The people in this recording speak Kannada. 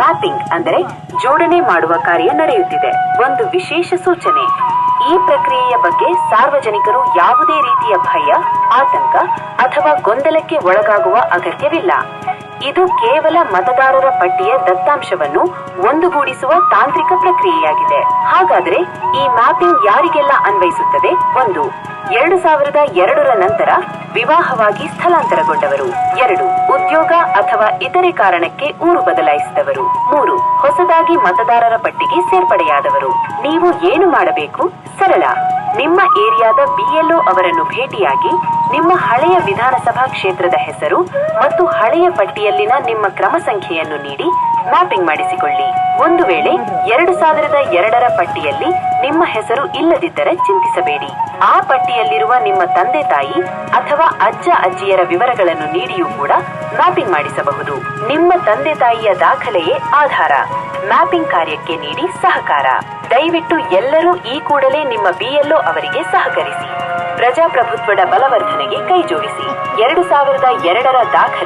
ಮ್ಯಾಪಿಂಗ್ ಅಂದರೆ ಜೋಡಣೆ ಮಾಡುವ ಕಾರ್ಯ ನಡೆಯುತ್ತಿದೆ. ಒಂದು ವಿಶೇಷ ಸೂಚನೆ: ಈ ಪ್ರಕ್ರಿಯೆಯ ಬಗ್ಗೆ ಸಾರ್ವಜನಿಕರು ಯಾವುದೇ ರೀತಿಯ ಭಯ, ಆತಂಕ ಅಥವಾ ಗೊಂದಲಕ್ಕೆ ಒಳಗಾಗುವ ಅಗತ್ಯವಿಲ್ಲ. ಇದು ಕೇವಲ ಮತದಾರರ ಪಟ್ಟಿಯ ದತ್ತಾಂಶವನ್ನು ಒಂದುಗೂಡಿಸುವ ತಾಂತ್ರಿಕ ಪ್ರಕ್ರಿಯೆಯಾಗಿದೆ. ಹಾಗಾದ್ರೆ ಈ ಮ್ಯಾಪಿಂಗ್ ಯಾರಿಗೆಲ್ಲ ಅನ್ವಯಿಸುತ್ತದೆ? 1. 2002ರ ನಂತರ ವಿವಾಹವಾಗಿ ಸ್ಥಳಾಂತರಗೊಂಡವರು. 2. ಉದ್ಯೋಗ ಅಥವಾ ಇತರೆ ಕಾರಣಕ್ಕೆ ಊರು ಬದಲಾಯಿಸಿದವರು. 3. ಹೊಸದಾಗಿ ಮತದಾರರ ಪಟ್ಟಿಗೆ ಸೇರ್ಪಡೆಯಾದವರು. ನೀವು ಏನು ಮಾಡಬೇಕು? ಸರಳ. ನಿಮ್ಮ ಏರಿಯಾದ BLO ಅವರನ್ನು ಭೇಟಿಯಾಗಿ ನಿಮ್ಮ ಹಳೆಯ ವಿಧಾನಸಭಾ ಕ್ಷೇತ್ರದ ಹೆಸರು ಮತ್ತು ಹಳೆಯ ಪಟ್ಟಿಯಲ್ಲಿನ ನಿಮ್ಮ ಕ್ರಮ ಸಂಖ್ಯೆಯನ್ನು ನೀಡಿ ಮ್ಯಾಪಿಂಗ್ ಮಾಡಿಸಿಕೊಳ್ಳಿ. ಒಂದು ವೇಳೆ 2002ರ ಪಟ್ಟಿಯಲ್ಲಿ ನಿಮ್ಮ ಹೆಸರು ಇಲ್ಲದಿದ್ದರೆ ಚಿಂತಿಸಬೇಡಿ. ಆ ಪಟ್ಟಿಯಲ್ಲಿರುವ ನಿಮ್ಮ ತಂದೆ ತಾಯಿ ಅಥವಾ ಅಜ್ಜ ಅಜ್ಜಿಯರ ವಿವರಗಳನ್ನು ನೀಡಿಯೂ ಕೂಡ ಮ್ಯಾಪಿಂಗ್ ಮಾಡಿಸಬಹುದು. ನಿಮ್ಮ ತಂದೆ ತಾಯಿಯ ದಾಖಲೆಯೇ ಆಧಾರ. ಮ್ಯಾಪಿಂಗ್ ಕಾರ್ಯಕ್ಕೆ ನೀಡಿ ಸಹಕಾರ. ದಯವಿಟ್ಟು ಎಲ್ಲರೂ ಈ ಕೂಡಲೇ ನಿಮ್ಮ BLO ಅವರಿಗೆ ಸಹಕರಿಸಿ. ಪ್ರಜಾಪ್ರಭುತ್ವದ ಬಲವರ್ಧನೆಗೆ ಕೈಜೋಡಿಸಿ. 2002ರ ದಾಖಲೆ